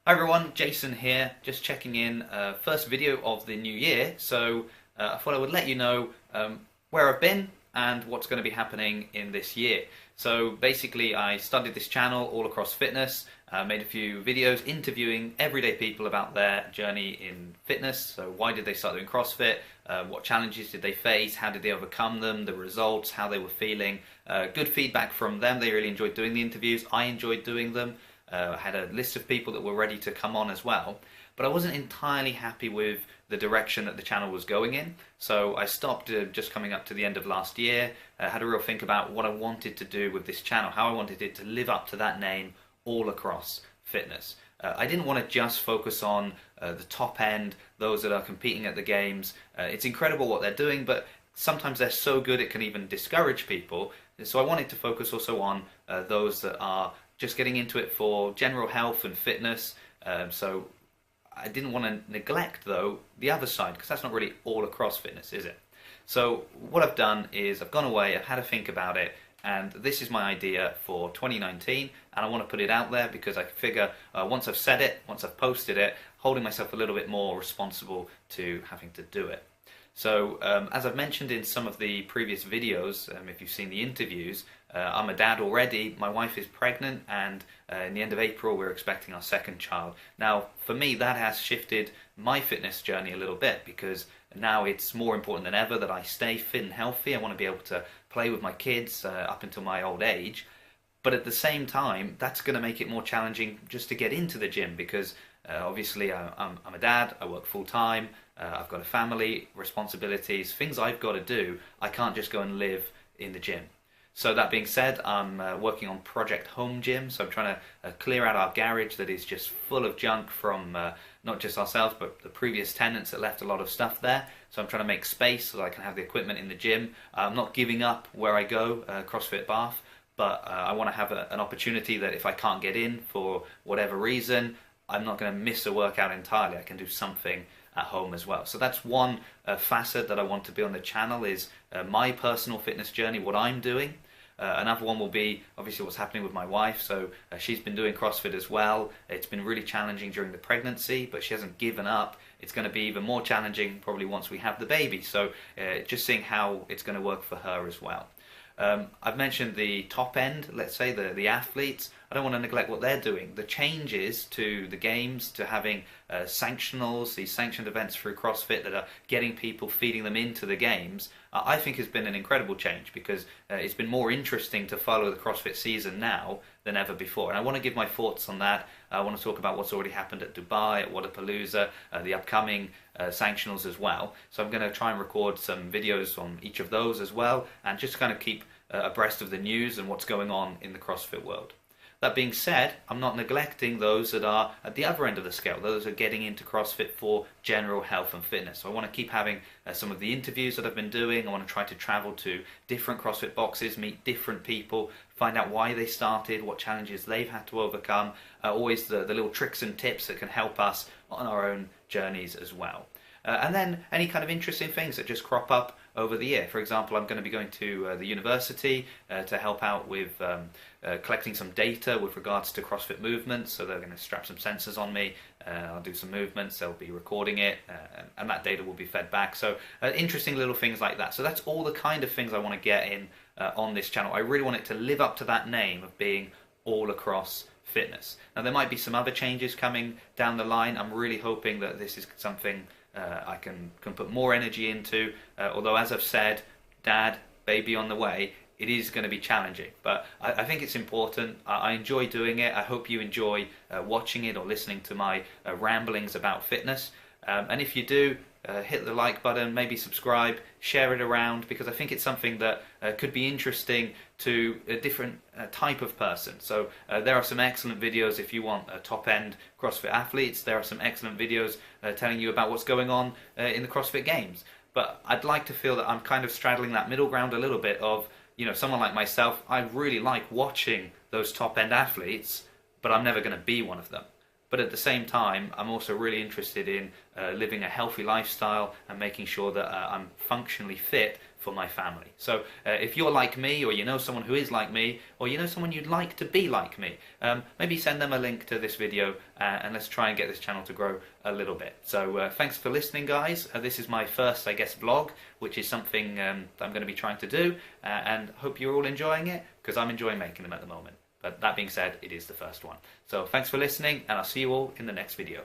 Hi everyone, Jason here, just checking in, first video of the new year, so I thought I would let you know where I've been and what's going to be happening in this year. So basically I started this channel all across fitness, made a few videos interviewing everyday people about their journey in fitness, so why did they start doing CrossFit, what challenges did they face, how did they overcome them, the results, how they were feeling, good feedback from them. They really enjoyed doing the interviews, I enjoyed doing them. I had a list of people that were ready to come on as well, but I wasn't entirely happy with the direction that the channel was going in, so I stopped just coming up to the end of last year. Had a real think about what I wanted to do with this channel, how I wanted it to live up to that name all across fitness. I didn't want to just focus on the top end, those that are competing at the games. It's incredible what they're doing, but sometimes they're so good it can even discourage people. So I wanted to focus also on those that are just getting into it for general health and fitness. So I didn't want to neglect, though, the other side, because that's not really all across fitness, is it? So what I've done is I've gone away, I've had a think about it, and this is my idea for 2019, and I want to put it out there because I figure once I've said it, once I've posted it, holding myself a little bit more responsible to having to do it. So as I've mentioned in some of the previous videos, if you've seen the interviews, I'm a dad already, my wife is pregnant, and in the end of April we're expecting our second child. Now for me that has shifted my fitness journey a little bit, because now it's more important than ever that I stay fit and healthy. I want to be able to play with my kids up until my old age, but at the same time that's going to make it more challenging just to get into the gym, because obviously I'm a dad, I work full time, I've got a family, responsibilities, things I've got to do. I can't just go and live in the gym. So that being said, I'm working on Project Home Gym, so I'm trying to clear out our garage that is just full of junk from not just ourselves but the previous tenants that left a lot of stuff there. So I'm trying to make space so that I can have the equipment in the gym. I'm not giving up where I go, CrossFit Bath, but I want to have an opportunity that if I can't get in for whatever reason, I'm not going to miss a workout entirely. I can do something at home as well. So that's one facet that I want to be on the channel, is my personal fitness journey, what I'm doing. Another one will be obviously what's happening with my wife. So she's been doing CrossFit as well. It's been really challenging during the pregnancy, but she hasn't given up. It's going to be even more challenging probably once we have the baby. So just seeing how it's going to work for her as well. I've mentioned the top end, let's say the athletes. I don't want to neglect what they're doing. The changes to the games, to having sanctionals, these sanctioned events through CrossFit that are getting people, feeding them into the games, I think has been an incredible change, because it's been more interesting to follow the CrossFit season now than ever before. And I want to give my thoughts on that. I want to talk about what's already happened at Dubai, at Wodapalooza, the upcoming sanctionals as well. So I'm going to try and record some videos on each of those as well, and just kind of keep abreast of the news and what's going on in the CrossFit world. That being said, I'm not neglecting those that are at the other end of the scale, those that are getting into CrossFit for general health and fitness. So I want to keep having some of the interviews that I've been doing. I want to try to travel to different CrossFit boxes, meet different people, find out why they started, what challenges they've had to overcome, always the little tricks and tips that can help us on our own journeys as well. And then any kind of interesting things that just crop up over the year. For example, I'm going to be going to the university to help out with collecting some data with regards to CrossFit movements. So they're going to strap some sensors on me, I'll do some movements, they'll be recording it, and that data will be fed back. So interesting little things like that. So that's all the kind of things I want to get in on this channel. I really want it to live up to that name of being all across fitness. Now there might be some other changes coming down the line. I'm really hoping that this is something I can put more energy into, although as I've said, dad, baby on the way, it is going to be challenging, but I think it's important. I enjoy doing it. I hope you enjoy watching it or listening to my ramblings about fitness, and if you do, hit the like button, maybe subscribe, share it around, because I think it's something that could be interesting to a different type of person. So there are some excellent videos if you want top-end CrossFit athletes. There are some excellent videos telling you about what's going on in the CrossFit Games. But I'd like to feel that I'm kind of straddling that middle ground a little bit of, you know, someone like myself, I really like watching those top-end athletes, but I'm never going to be one of them. But at the same time, I'm also really interested in living a healthy lifestyle and making sure that I'm functionally fit for my family. So if you're like me, or you know someone who is like me, or you know someone you'd like to be like me, maybe send them a link to this video, and let's try and get this channel to grow a little bit. So thanks for listening, guys. This is my first, I guess, vlog, which is something that I'm going to be trying to do, and hope you're all enjoying it, because I'm enjoying making them at the moment. But that being said, it is the first one. So thanks for listening, and I'll see you all in the next video.